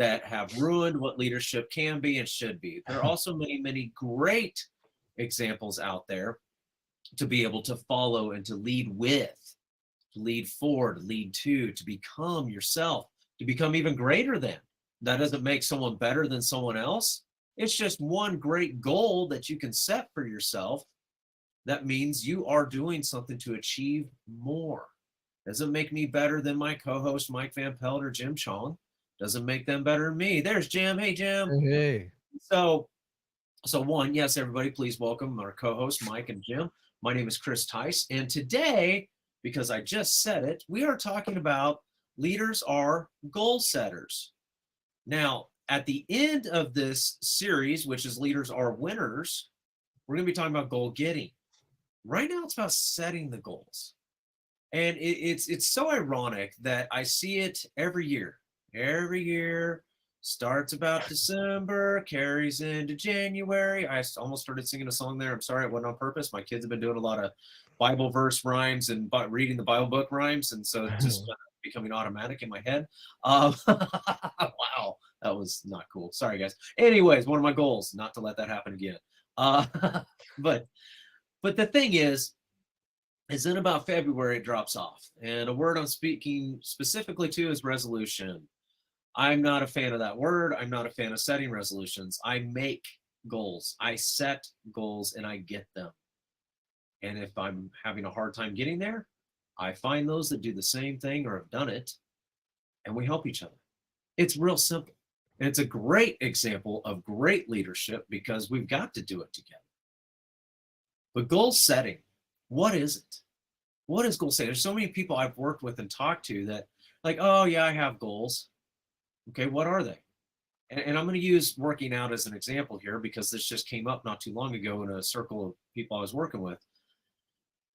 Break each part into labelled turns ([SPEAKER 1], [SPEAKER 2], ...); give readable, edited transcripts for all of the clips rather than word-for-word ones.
[SPEAKER 1] that have ruined what leadership can be and should be. There are also many, many great examples out there to be able to follow and to lead with, to lead for, to lead to become yourself, to become even greater than. That doesn't make someone better than someone else. It's just one great goal that you can set for yourself. That means you are doing something to achieve more. Doesn't make me better than my co-host Mike Van Pelt or Jim Chong. Doesn't make them better than me. There's Jim. Hey, Jim.
[SPEAKER 2] Hey.
[SPEAKER 1] So one, yes, everybody, please welcome our co-hosts Mike and Jim. My name is Chris Tice, and today, because I just said it, we are talking about leaders are goal setters. Now, at the end of this series, which is Leaders Are Winners, we're going to be talking about goal getting. Right now, it's about setting the goals. And it's so ironic that I see it every year. Every year, starts about December, carries into January. I almost started singing a song there. I'm sorry, it wasn't on purpose. My kids have been doing a lot of Bible verse rhymes and reading the Bible book rhymes, and so it's just becoming automatic in my head. Wow, that was not cool. Sorry, guys. Anyways, one of my goals, not to let that happen again. But the thing is in about February, it drops off. And a word I'm speaking specifically to is resolution. I'm not a fan of that word. I'm not a fan of setting resolutions. I make goals. I set goals and I get them. And if I'm having a hard time getting there, I find those that do the same thing or have done it, and we help each other. It's real simple. And it's a great example of great leadership because we've got to do it together. But goal setting, what is it? What is goal setting? There's so many people I've worked with and talked to that like, oh yeah, I have goals. Okay, what are they? And I'm going to use working out as an example here because this just came up not too long ago in a circle of people I was working with.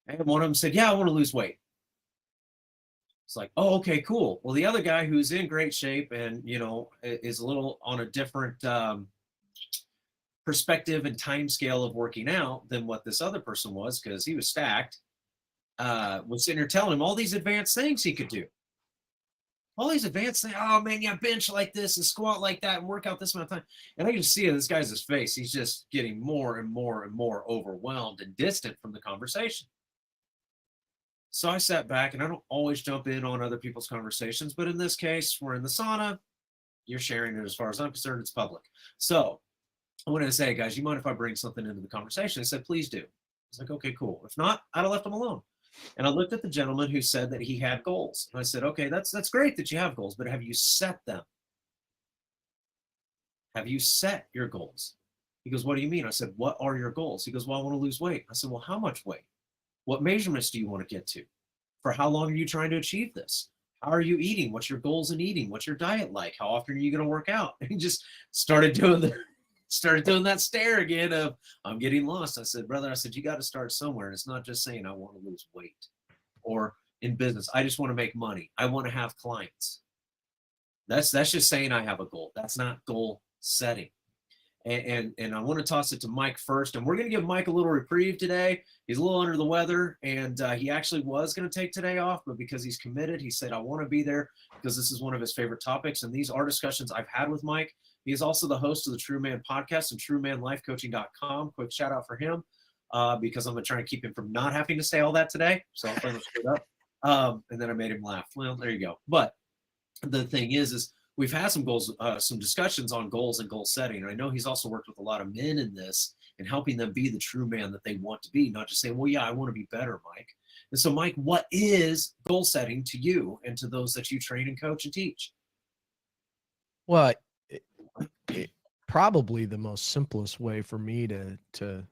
[SPEAKER 1] And one of them said, yeah, I want to lose weight. It's like, oh, okay, cool. Well, the other guy who's in great shape and, is a little on a different perspective and time scale of working out than what this other person was because he was stacked, was sitting here telling him all these advanced things he could do. All these advanced things. Oh, man, yeah, bench like this and squat like that and work out this amount of time. And I can see in this guy's face, he's just getting more and more and more overwhelmed and distant from the conversation. So I sat back, and I don't always jump in on other people's conversations, but in this case, we're in the sauna. You're sharing it as far as I'm concerned. It's public. So I wanted to say, guys, you mind if I bring something into the conversation? They said, please do. I was like, okay, cool. If not, I'd have left him alone. And I looked at the gentleman who said that he had goals. And I said, okay, that's great that you have goals, but have you set them? Have you set your goals? He goes, what do you mean? I said, what are your goals? He goes, well, I want to lose weight. I said, well, how much weight? What measurements do you want to get to? For how long are you trying to achieve this? How are you eating? What's your goals in eating? What's your diet like? How often are you going to work out? And he just started doing that stare again of, I'm getting lost. I said, brother, you got to start somewhere. And it's not just saying I want to lose weight, or in business, I just want to make money. I want to have clients. That's just saying I have a goal. That's not goal setting. And I want to toss it to Mike first. And we're going to give Mike a little reprieve today. He's a little under the weather, and he actually was going to take today off, but because he's committed, he said, I want to be there because this is one of his favorite topics. And these are discussions I've had with Mike. He is also the host of the True Man podcast and TrueManLifeCoaching.com. Quick shout out for him because I'm going to try to keep him from not having to say all that today. So I'll turn it straight up. And then I made him laugh. Well, there you go. But the thing is we've had some goals, some discussions on goals and goal setting. And I know he's also worked with a lot of men in this and helping them be the true man that they want to be, not just saying, well, yeah, I want to be better, Mike. And so, Mike, what is goal setting to you and to those that you train and coach and teach?
[SPEAKER 2] Well, probably the most simplest way for me to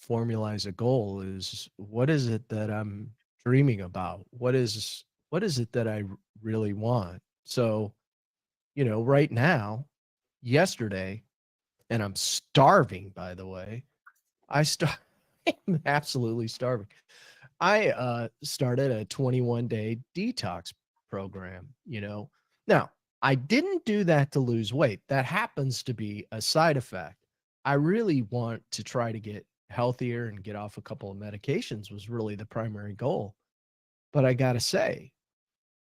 [SPEAKER 2] formalize a goal is, what is it that I'm dreaming about? What is it that I really want? So, right now, yesterday, and I'm starving, by the way, I'm absolutely starving. I started a 21-day detox program, Now, I didn't do that to lose weight. That happens to be a side effect. I really want to try to get healthier and get off a couple of medications was really the primary goal. But I got to say,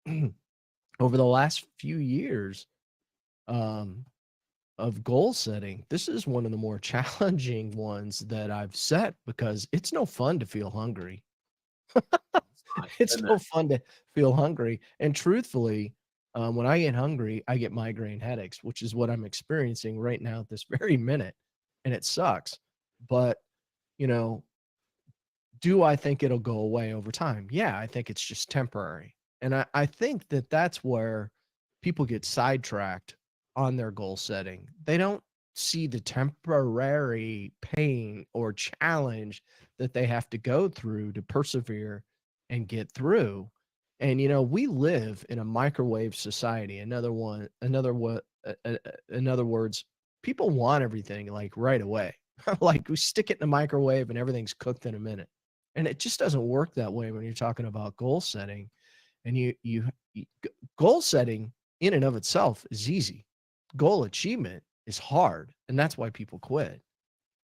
[SPEAKER 2] over the last few years, um, of goal setting. This is one of the more challenging ones that I've set because it's no fun to feel hungry. It's
[SPEAKER 1] And
[SPEAKER 2] no fun to feel hungry. And truthfully, when I get hungry, I get migraine headaches, which is what I'm experiencing right now at this very minute. And it sucks. But, you know, do I think it'll go away over time? Yeah, I think it's just temporary. And I think that that's where people get sidetracked on their goal setting. They don't see the temporary pain or challenge that they have to go through to persevere and get through. And we live in a microwave society. In other words, people want everything like right away. Like we stick it in the microwave and everything's cooked in a minute. And it just doesn't work that way when you're talking about goal setting. And goal setting in and of itself is easy. Goal achievement is hard, and that's why people quit.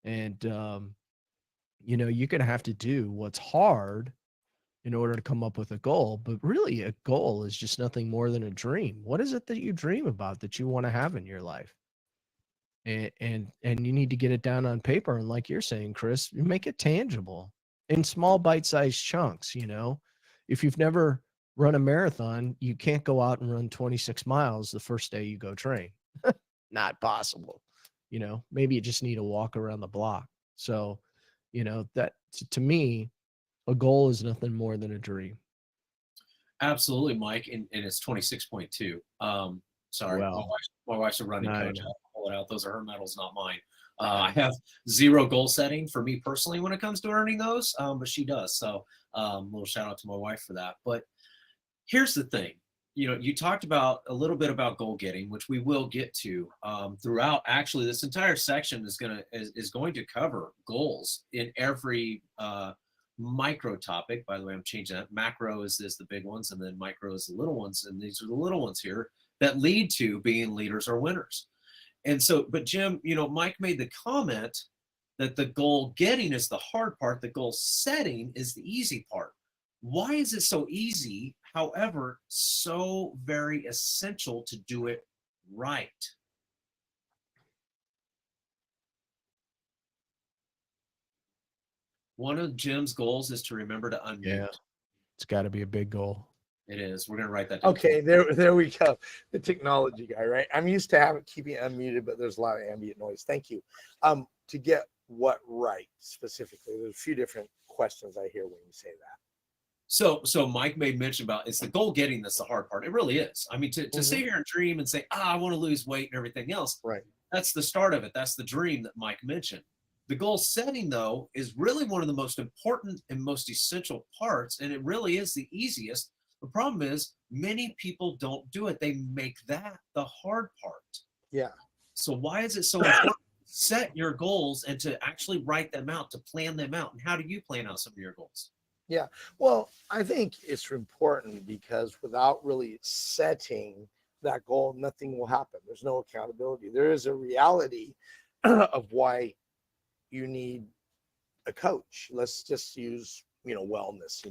[SPEAKER 2] And you're going to have to do what's hard in order to come up with a goal. But really, a goal is just nothing more than a dream. What is it that you dream about that you want to have in your life? And you need to get it down on paper. And like you're saying, Chris, you make it tangible in small bite-sized chunks. If you've never run a marathon, you can't go out and run 26 miles the first day you go train. Not possible. Maybe you just need to walk around the block. So that to me, a goal is nothing more than a dream.
[SPEAKER 1] absolutely, Mike. And it's 26.2. Sorry,
[SPEAKER 2] Well,
[SPEAKER 1] my wife's a running
[SPEAKER 2] I
[SPEAKER 1] coach. I
[SPEAKER 2] know.
[SPEAKER 1] have to pull it out. Those are her medals, not mine. I have zero goal setting for me personally when it comes to earning those, but she does. So little shout out to my wife for that. But here's the thing. You talked about a little bit about goal getting, which we will get to throughout. Actually, this entire section is going to cover goals in every micro topic. By the way, I'm changing that. Macro is the big ones, and then micro is the little ones, and these are the little ones here that lead to being leaders or winners. And so, but Jim, Mike made the comment that the goal getting is the hard part, the goal setting is the easy part. Why is it so easy, however, so very essential to do it right? One of Jim's goals is to remember to unmute.
[SPEAKER 2] Yeah, it's got to be a big goal.
[SPEAKER 1] It is. We're going to write that down.
[SPEAKER 3] Okay, there we go. The technology guy, right? I'm used to keeping it unmuted, but there's a lot of ambient noise. Thank you. To get what right specifically, there's a few different questions I hear when you say that.
[SPEAKER 1] So Mike made mention about it's the goal getting that's the hard part. It really is. I mean, to sit here and dream and say, I want to lose weight and everything else.
[SPEAKER 3] Right.
[SPEAKER 1] That's the start of it. That's the dream that Mike mentioned. The goal setting, though, is really one of the most important and most essential parts, and it really is the easiest. The problem is many people don't do it. They make that the hard part.
[SPEAKER 3] Yeah.
[SPEAKER 1] So why is it so important to set your goals and to actually write them out, to plan them out? And how do you plan out some of your goals?
[SPEAKER 3] Yeah. Well, I think it's important because without really setting that goal, nothing will happen. There's no accountability. There is a reality of why you need a coach. Let's just use, wellness,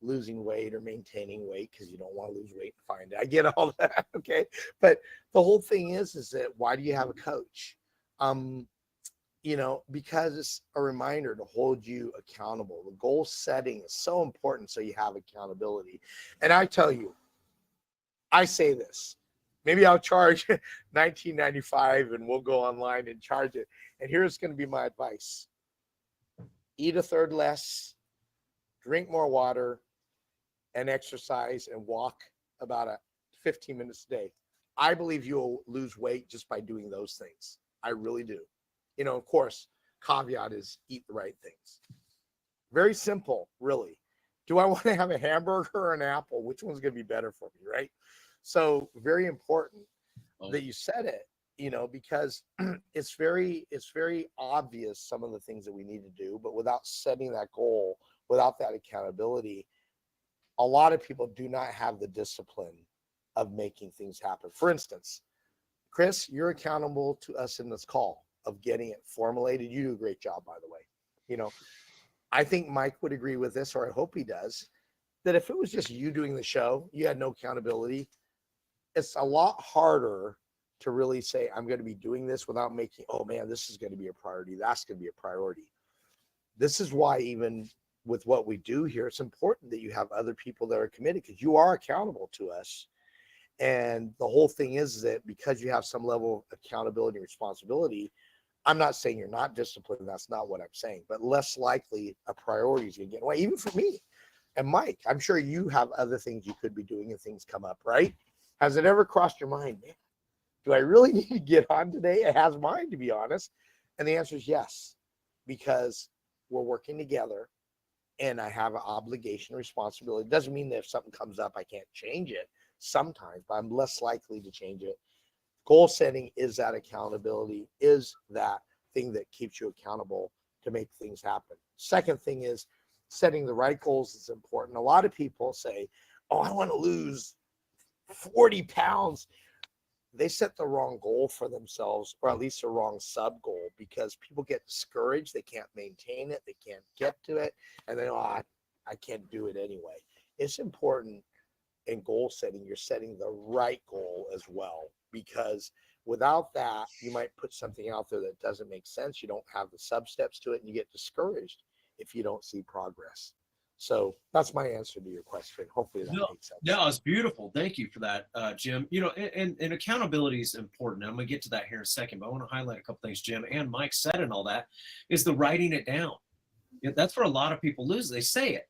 [SPEAKER 3] losing weight or maintaining weight because you don't want to lose weight and find it. I get all that. Okay. But the whole thing is that why do you have a coach? Because it's a reminder to hold you accountable. The goal setting is so important so you have accountability. And I tell you, I say this, maybe I'll charge $19.95 and we'll go online and charge it. And here's going to be my advice. Eat a third less, drink more water, and exercise and walk about 15 minutes a day. I believe you'll lose weight just by doing those things. I really do. Of course, caveat is eat the right things. Very simple, really. Do I want to have a hamburger or an apple? Which one's going to be better for me, right? So very important that you said it, because it's very obvious some of the things that we need to do, but without setting that goal, without that accountability, a lot of people do not have the discipline of making things happen. For instance, Chris, you're accountable to us in this call of getting it formulated. You do a great job, by the way. I think Mike would agree with this, or I hope he does, that if it was just you doing the show, you had no accountability, it's a lot harder to really say, I'm going to be doing this without making, oh man, this is going to be a priority. That's going to be a priority. This is why even with what we do here, it's important that you have other people that are committed, because you are accountable to us. And the whole thing is that because you have some level of accountability and responsibility, I'm not saying you're not disciplined. That's not what I'm saying, but less likely a priority is going to get away, even for me. And Mike, I'm sure you have other things you could be doing and things come up, right? Has it ever crossed your mind, man, do I really need to get on today? It has mine, to be honest. And the answer is yes, because we're working together and I have an obligation, responsibility. It doesn't mean that if something comes up, I can't change it sometimes, but I'm less likely to change it. Goal setting is that accountability, is that thing that keeps you accountable to make things happen. Second thing is setting the right goals is important. A lot of people say, oh, I want to lose 40 pounds. They set the wrong goal for themselves, or at least a wrong sub goal, because people get discouraged. They can't maintain it. They can't get to it. And then, I can't do it anyway. It's important in goal setting, you're setting the right goal as well, because without that, you might put something out there that doesn't make sense. You don't have the sub steps to it, and you get discouraged if you don't see progress. So that's my answer to your question. Hopefully that makes sense.
[SPEAKER 1] No, it's beautiful. Thank you for that, Jim. You know, and accountability is important. I'm going to get to that here in a second, but I want to highlight a couple things Jim and Mike said, and all that is the writing it down. That's where a lot of people lose. They say it,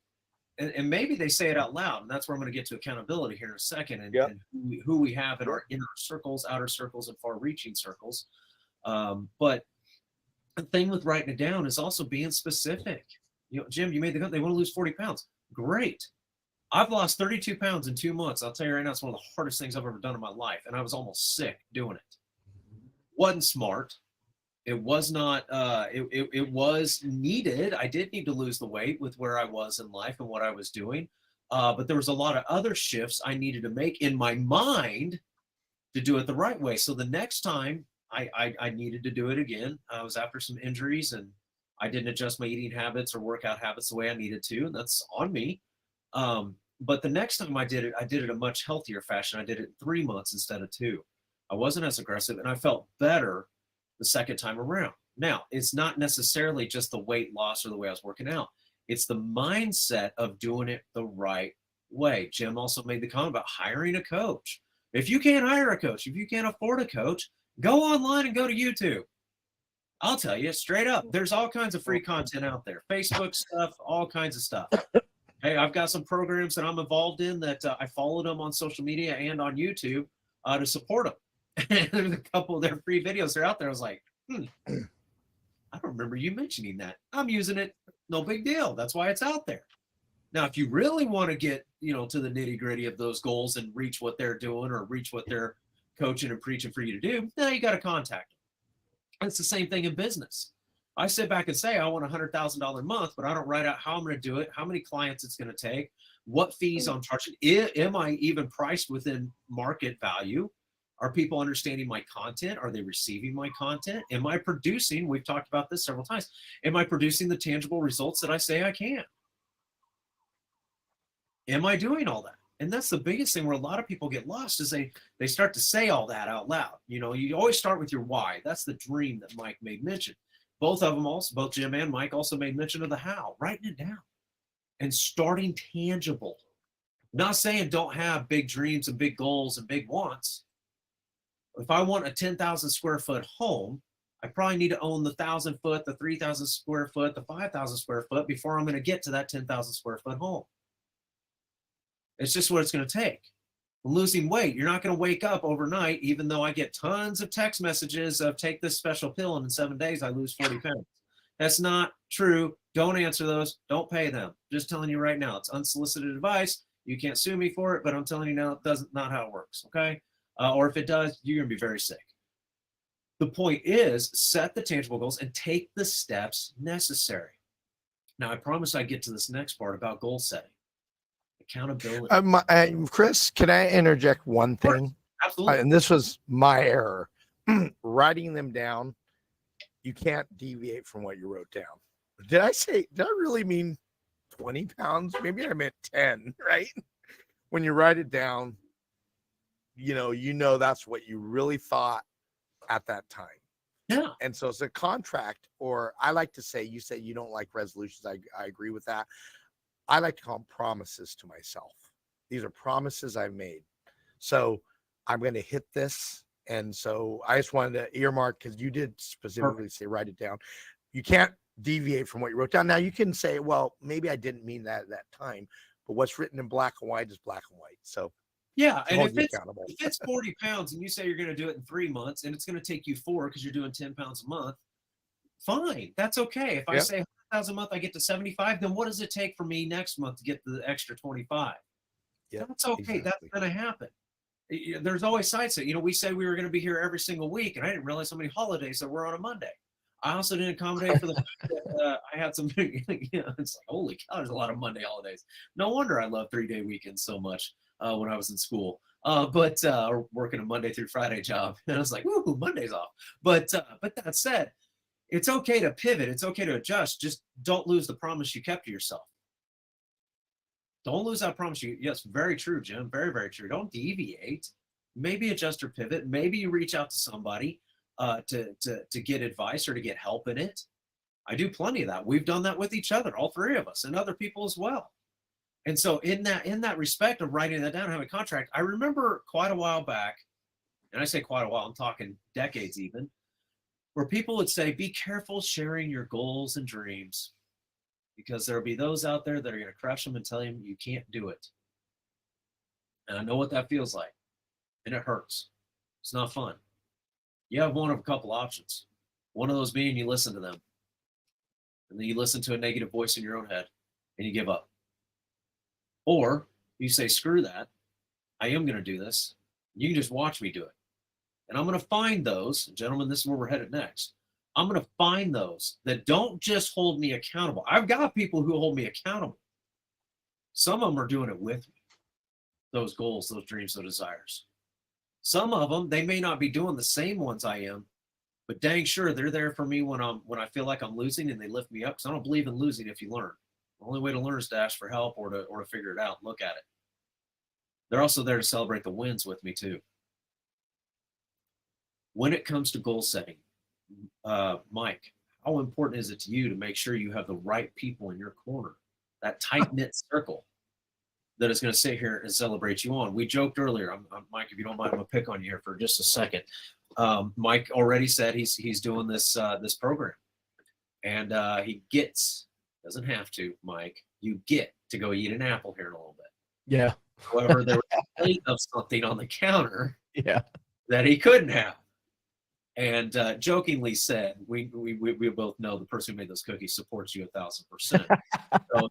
[SPEAKER 1] and maybe they say it out loud, and that's where I'm going to get to accountability here in a second, and who we have in our inner circles, outer circles, and far-reaching circles. But the thing with writing it down is also being specific. You know, Jim, you made the cut. They want to lose 40 pounds. Great. I've lost 32 pounds in 2 months. I'll tell you right now, it's one of the hardest things I've ever done in my life. And I was almost sick doing it. Wasn't smart. It was not, it was needed. I did need to lose the weight with where I was in life and what I was doing. But there was a lot of other shifts I needed to make in my mind to do it the right way. So the next time I needed to do it again, I was after some injuries and I didn't adjust my eating habits or workout habits the way I needed to, and that's on me. But the next time I did it a much healthier fashion. I did it in 3 months instead of 2. I wasn't as aggressive, and I felt better the second time around. Now, it's not necessarily just the weight loss or the way I was working out. It's the mindset of doing it the right way. Jim also made the comment about hiring a coach. If you can't hire a coach, if you can't afford a coach, go online and go to YouTube. I'll tell you straight up, there's all kinds of free content out there. Facebook stuff, all kinds of stuff. Hey, I've got some programs that I'm involved in that I followed them on social media and on YouTube to support them. And there's a couple of their free videos that are out there. I was like, I don't remember you mentioning that. I'm using it. No big deal. That's why it's out there. Now, if you really want to get, to the nitty gritty of those goals and reach what they're doing or reach what they're coaching and preaching for you to do, now you got to contact them. It's the same thing in business. I sit back and say, I want $100,000 a month, but I don't write out how I'm going to do it, how many clients it's going to take, what fees I'm charging. Am I even priced within market value? Are people understanding my content? Are they receiving my content? Am I producing? We've talked about this several times. Am I producing the tangible results that I say I can? Am I doing all that? And that's the biggest thing where a lot of people get lost is they start to say all that out loud. You always start with your why. That's the dream that Mike made mention. Both of them also, both Jim and Mike also made mention of the how, writing it down and starting tangible. Not saying don't have big dreams and big goals and big wants. If I want a 10,000 square foot home, I probably need to own the 1,000 foot, the 3,000 square foot, the 5,000 square foot before I'm going to get to that 10,000 square foot home. It's just what it's going to take. Losing weight, you're not going to wake up overnight, even though I get tons of text messages of take this special pill and in 7 days I lose 40 pounds. That's not true. Don't answer those. Don't pay them. Just telling you right now, it's unsolicited advice. You can't sue me for it, but I'm telling you now, it doesn't, not how it works. Okay. Or if it does, you're going to be very sick. The point is set the tangible goals and take the steps necessary. Now, I promise I get to this next part about goal setting. Accountability.
[SPEAKER 3] Chris, can I interject one thing?
[SPEAKER 1] Absolutely.
[SPEAKER 3] And this was my error. Writing them down, you can't deviate from what you wrote down. Did I really mean 20 pounds? Maybe I meant 10, right? When you write it down, that's what you really thought at that time.
[SPEAKER 1] Yeah.
[SPEAKER 3] And so it's a contract, or I like to say, you say you don't like resolutions. I agree with that. I like to call them promises to myself. These are promises I've made. So I'm going to hit this. And so I just wanted to earmark, because you did specifically say, write it down. You can't deviate from what you wrote down. Now you can say, well, maybe I didn't mean that at that time, but what's written in black and white is black and white. So
[SPEAKER 1] yeah, and
[SPEAKER 3] hold
[SPEAKER 1] if
[SPEAKER 3] you
[SPEAKER 1] it's,
[SPEAKER 3] accountable.
[SPEAKER 1] if it's 40 pounds and you say you're going to do it in 3 months and it's going to take you 4 because you're doing 10 pounds a month, fine. That's okay. If I
[SPEAKER 3] Yep.
[SPEAKER 1] say 100,000 a month, I get to 75, then what does it take for me next month to get the extra 25?
[SPEAKER 3] Yeah,
[SPEAKER 1] That's okay.
[SPEAKER 3] exactly.
[SPEAKER 1] That's going to happen. There's always sides to it. We say we were going to be here every single week, and I didn't realize how many holidays there were on a Monday. I also didn't accommodate for the fact that I had some, it's like, holy cow, there's a lot of Monday holidays. No wonder I love 3-day weekends so much when I was in school. But working a Monday through Friday job, and I was like, woo, Monday's off. But that said, it's okay to pivot. It's okay to adjust. Just don't lose the promise you kept to yourself. Don't lose that promise. Yes, very true, Jim. Very, very true. Don't deviate. Maybe adjust or pivot. Maybe you reach out to somebody to get advice or to get help in it. I do plenty of that. We've done that with each other, all three of us, and other people as well. And so in that respect of writing that down, having a contract, I remember quite a while back, and I say quite a while, I'm talking decades even, where people would say, be careful sharing your goals and dreams, because there'll be those out there that are going to crush them and tell you you can't do it. And I know what that feels like, and it hurts. It's not fun. You have one of a couple options. One of those being you listen to them, and then you listen to a negative voice in your own head, and you give up. Or you say, screw that. I am going to do this. You can just watch me do it. And I'm going to find those, gentlemen, this is where we're headed next. I'm going to find those that don't just hold me accountable. I've got people who hold me accountable. Some of them are doing it with me. Those goals, those dreams, those desires. Some of them, they may not be doing the same ones I am, but dang sure they're there for me when I feel like I'm losing, and they lift me up, because I don't believe in losing if you learn. The only way to learn is to ask for help or to figure it out and look at it. They're also there to celebrate the wins with me too. When it comes to goal setting, Mike, how important is it to you to make sure you have the right people in your corner, that tight-knit circle that is going to sit here and celebrate you on? We joked earlier, Mike, if you don't mind, I'm going to pick on you here for just a second. Mike already said he's doing this program, and he doesn't have to, Mike, you get to go eat an apple here in a little bit.
[SPEAKER 2] Yeah.
[SPEAKER 1] However, there was a plate of something on the counter
[SPEAKER 2] Yeah. that
[SPEAKER 1] he couldn't have. And jokingly said, we both know the person who made those cookies supports you 1,000%. So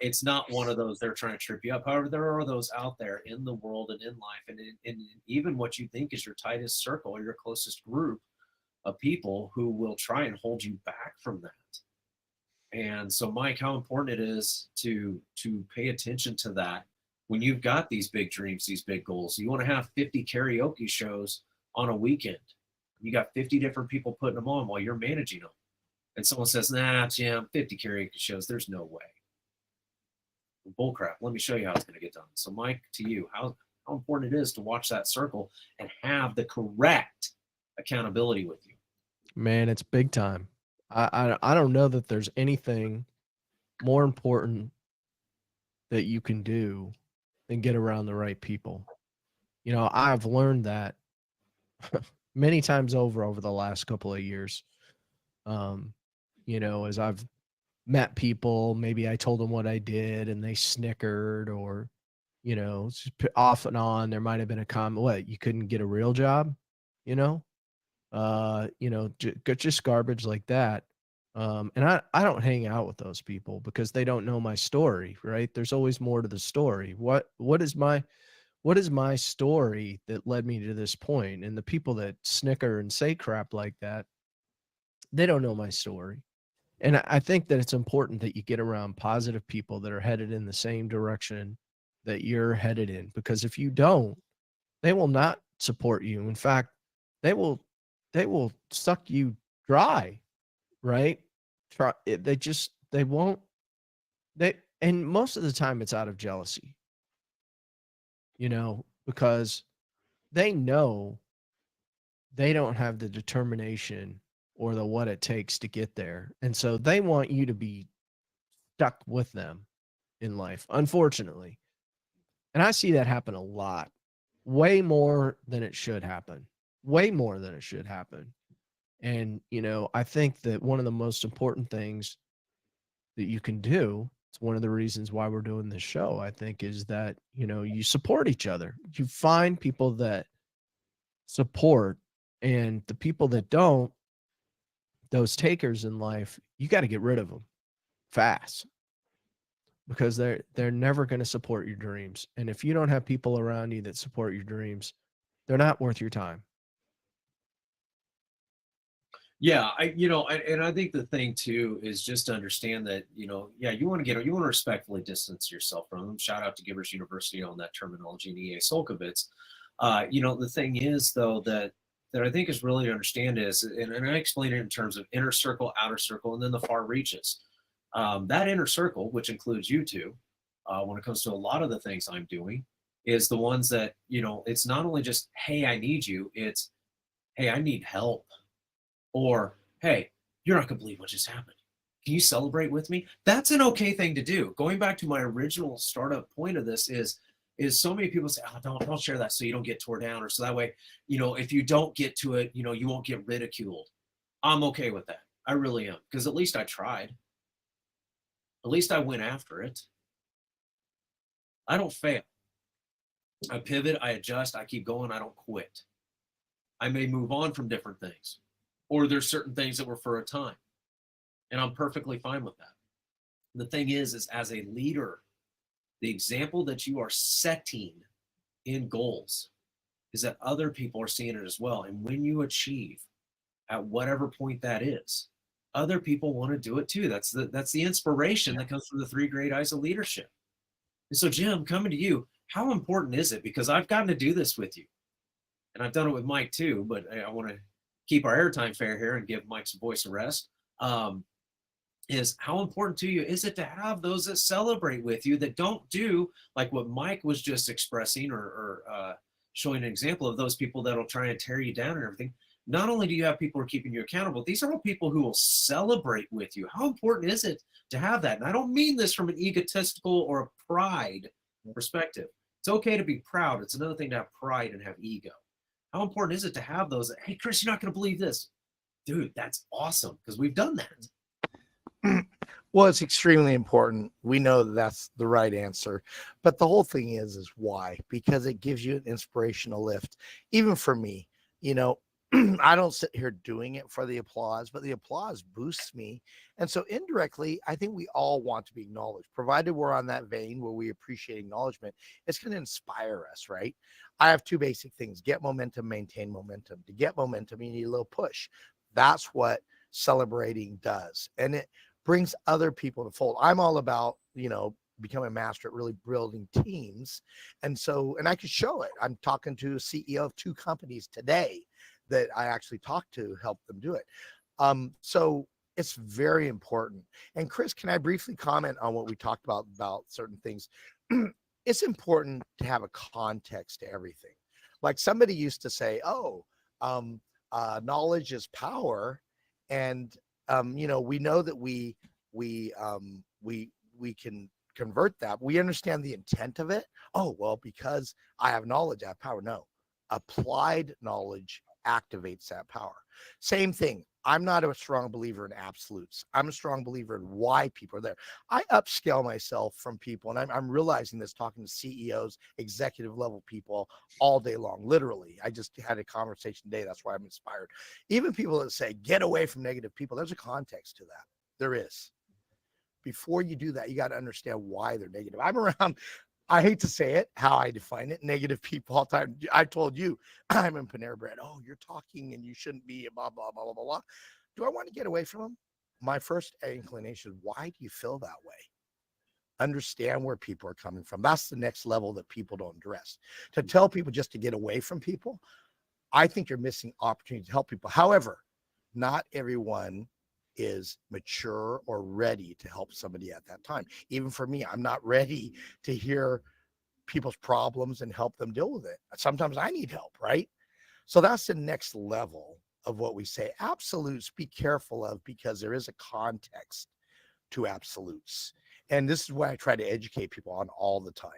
[SPEAKER 1] it's not one of those they're trying to trip you up. However, there are those out there in the world and in life, and even what you think is your tightest circle or your closest group of people who will try and hold you back from that. And so, Mike, how important it is to pay attention to that when you've got these big dreams, these big goals. You want to have 50 karaoke shows on a weekend. You got 50 different people putting them on while you're managing them. And someone says, nah, Jim, 50 karaoke shows, there's no way. Bullcrap. Let me show you how it's going to get done. So, Mike, to you, how important it is to watch that circle and have the correct accountability with you.
[SPEAKER 2] Man, it's big time. I don't know that there's anything more important that you can do than get around the right people. I've learned that many times over the last couple of years. As I've met people, maybe I told them what I did and they snickered, or, off and on, there might've been a comment, what, you couldn't get a real job, just garbage like that. And I don't hang out with those people because they don't know my story, right? There's always more to the story. What is my story that led me to this point? And the people that snicker and say crap like that, they don't know my story. And I think that it's important that you get around positive people that are headed in the same direction that you're headed in, because if you don't, they will not support you. In fact, they will suck you dry, right? They won't, and most of the time it's out of jealousy, because they know they don't have the determination or the what it takes to get there. And so they want you to be stuck with them in life, unfortunately. And I see that happen a lot, way more than it should happen, way more than it should happen. And, I think that one of the most important things that you can do, it's one of the reasons why we're doing this show, I think, is that, you support each other. You find people that support, and the people that don't, those takers in life, you got to get rid of them fast, because they're never going to support your dreams. And if you don't have people around you that support your dreams, they're not worth your time.
[SPEAKER 1] Yeah, and I think the thing too is just to understand that, yeah, you want to respectfully distance yourself from them. Shout out to Givers University on that terminology and EA Solkovitz. The thing is though that I think is really to understand is, and I explain it in terms of inner circle, outer circle, and then the far reaches. That inner circle, which includes you two, when it comes to a lot of the things I'm doing, is the ones that, it's not only just, hey, I need you, it's, hey, I need help. Or, hey, you're not going to believe what just happened. Can you celebrate with me? That's an okay thing to do. Going back to my original startup point of this is so many people say, oh, don't share that so you don't get tore down, or so that way, if you don't get to it, you won't get ridiculed. I'm okay with that. I really am, because at least I tried. At least I went after it. I don't fail. I pivot, I adjust, I keep going, I don't quit. I may move on from different things, or there's certain things that were for a time, and I'm perfectly fine with that. The thing is as a leader, the example that you are setting in goals is that other people are seeing it as well. And when you achieve at whatever point that is, other people want to do it too. That's the inspiration that comes from the 3 great eyes of leadership. And so, Jim, coming to you, how important is it? Because I've gotten to do this with you, and I've done it with Mike too, but I want to keep our airtime fair here and give Mike's voice a rest. Is how important to you is it to have those that celebrate with you, that don't do like what Mike was just expressing, or showing an example of those people that'll try and tear you down and everything. Not only do you have people who are keeping you accountable, these are all people who will celebrate with you. How important is it to have that? And I don't mean this from an egotistical or a pride perspective. It's okay to be proud. It's another thing to have pride and have ego. How important is it to have those that, hey, Chris, you're not going to believe this. Dude, that's awesome, because we've done that.
[SPEAKER 3] Well, it's extremely important. We know that that's the right answer. But the whole thing is why? Because it gives you an inspirational lift. Even for me, I don't sit here doing it for the applause, but the applause boosts me. And so indirectly, I think we all want to be acknowledged, provided we're on that vein where we appreciate acknowledgement. It's going to inspire us, right? I have 2 basic things: get momentum, maintain momentum. To get momentum, you need a little push. That's what celebrating does. And it brings other people to fold. I'm all about, becoming a master at really building teams. And I could show it. I'm talking to a CEO of 2 companies today that I actually talked to help them do it. So it's very important. And Chris, can I briefly comment on what we talked about certain things? It's important to have a context to everything. Like somebody used to say, knowledge is power. And, we know that we can convert that. We understand the intent of it. Oh, well, because I have knowledge, I have power. No, applied knowledge activates that power. Same thing. I'm not a strong believer in absolutes. I'm a strong believer in why people are there. I upscale myself from people, and I'm realizing this talking to CEOs, executive level people all day long. Literally, I just had a conversation today. That's why I'm inspired. Even people that say, get away from negative people, there's a context to that. There is. Before you do that, you got to understand why they're negative. I'm around, I hate to say it, how I define it, negative people all the time. I told you, I'm in Panera Bread. Oh, you're talking and you shouldn't be, blah, blah, blah, blah, blah, blah. Do I want to get away from them? My first inclination, why do you feel that way? Understand where people are coming from. That's the next level that people don't address. To tell people just to get away from people, I think you're missing opportunity to help people. However, not everyone is mature or ready to help somebody at that time. Even for me, I'm not ready to hear people's problems and help them deal with it. Sometimes I need help, right? So that's the next level of what we say. Absolutes, be careful of, because there is a context to absolutes. And this is why I try to educate people on all the time.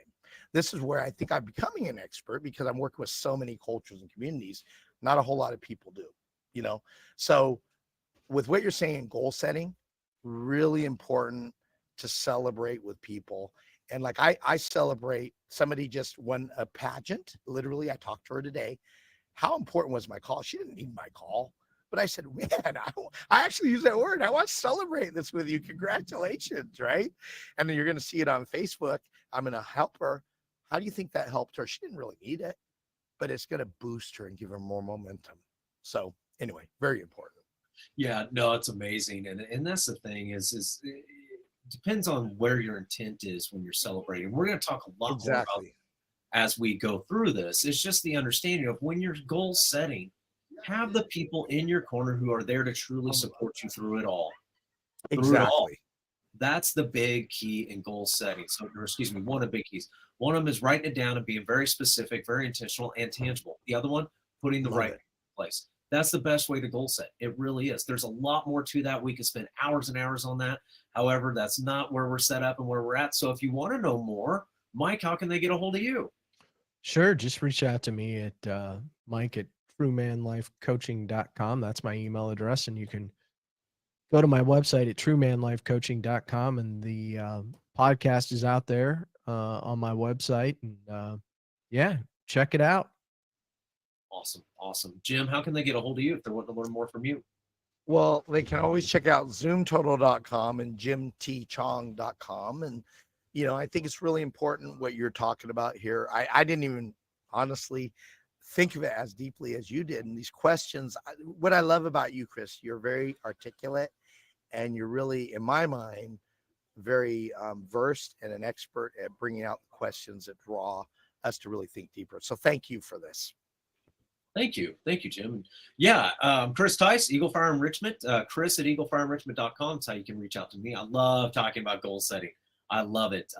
[SPEAKER 3] This is where I think I'm becoming an expert, because I'm working with so many cultures and communities. Not a whole lot of people do, you know? So with what you're saying, goal setting, really important to celebrate with people. And like I celebrate, somebody just won a pageant. Literally, I talked to her today. How important was my call? She didn't need my call. But I said, man, I actually use that word. I want to celebrate this with you. Congratulations, right? And then you're going to see it on Facebook. I'm going to help her. How do you think that helped her? She didn't really need it, but it's going to boost her and give her more momentum. So anyway, very important.
[SPEAKER 1] Yeah, no, it's amazing. And that's the thing is it depends on where your intent is when you're celebrating. We're going to talk a lot more about as we go through this. It's just the understanding of when you're goal setting, have the people in your corner who are there to truly support you through it all.
[SPEAKER 3] Exactly.
[SPEAKER 1] That's the big key in goal setting. So, or excuse me, one of the big keys. One of them is writing it down and being very specific, very intentional, and tangible. The other one, putting the right place. That's the best way to goal set. It really is. There's a lot more to that. We could spend hours and hours on that. However, that's not where we're set up and where we're at. So if you want to know more, Mike, how can they get a hold of you?
[SPEAKER 2] Sure. Just reach out to me at Mike at truemanlifecoaching.com. That's my email address. And you can go to my website at truemanlifecoaching.com. And the podcast is out there on my website. And yeah, check it out.
[SPEAKER 1] Awesome. Awesome. Jim, how can they get a hold of you if they want to learn more from you?
[SPEAKER 3] Well, they can always check out zoomtotal.com and jimtchong.com. And, you know, I think it's really important what you're talking about here. I didn't even honestly think of it as deeply as you did. And these questions, what I love about you, Chris, you're very articulate, and you're really, in my mind, very versed and an expert at bringing out the questions that draw us to really think deeper. So thank you for this.
[SPEAKER 1] Thank you. Thank you, Jim. Yeah, Chris Tice, Eagle Fire Enrichment, Chris at eaglefirenrichment.com. That's how you can reach out to me. I love talking about goal setting. I love it.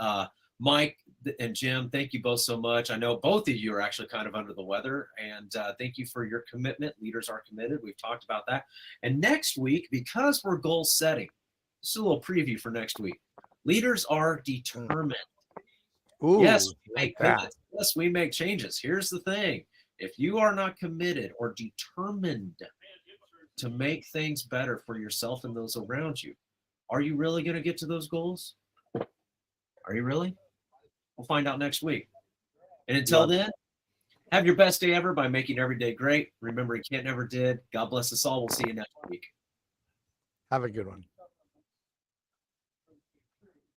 [SPEAKER 1] Mike and Jim, thank you both so much. I know both of you are actually kind of under the weather, and thank you for your commitment. Leaders are committed. We've talked about that. And next week, because we're goal setting, this is a little preview for next week. Leaders are determined.
[SPEAKER 3] Ooh,
[SPEAKER 1] yes, we
[SPEAKER 3] like
[SPEAKER 1] make pivots. Yes, we make changes. Here's the thing. If you are not committed or determined to make things better for yourself and those around you, are you really going to get to those goals? Are you really? We'll find out next week. And until then, have your best day ever by making every day great. Remember, you can't never did. God bless us all. We'll see you next week.
[SPEAKER 3] Have a good one.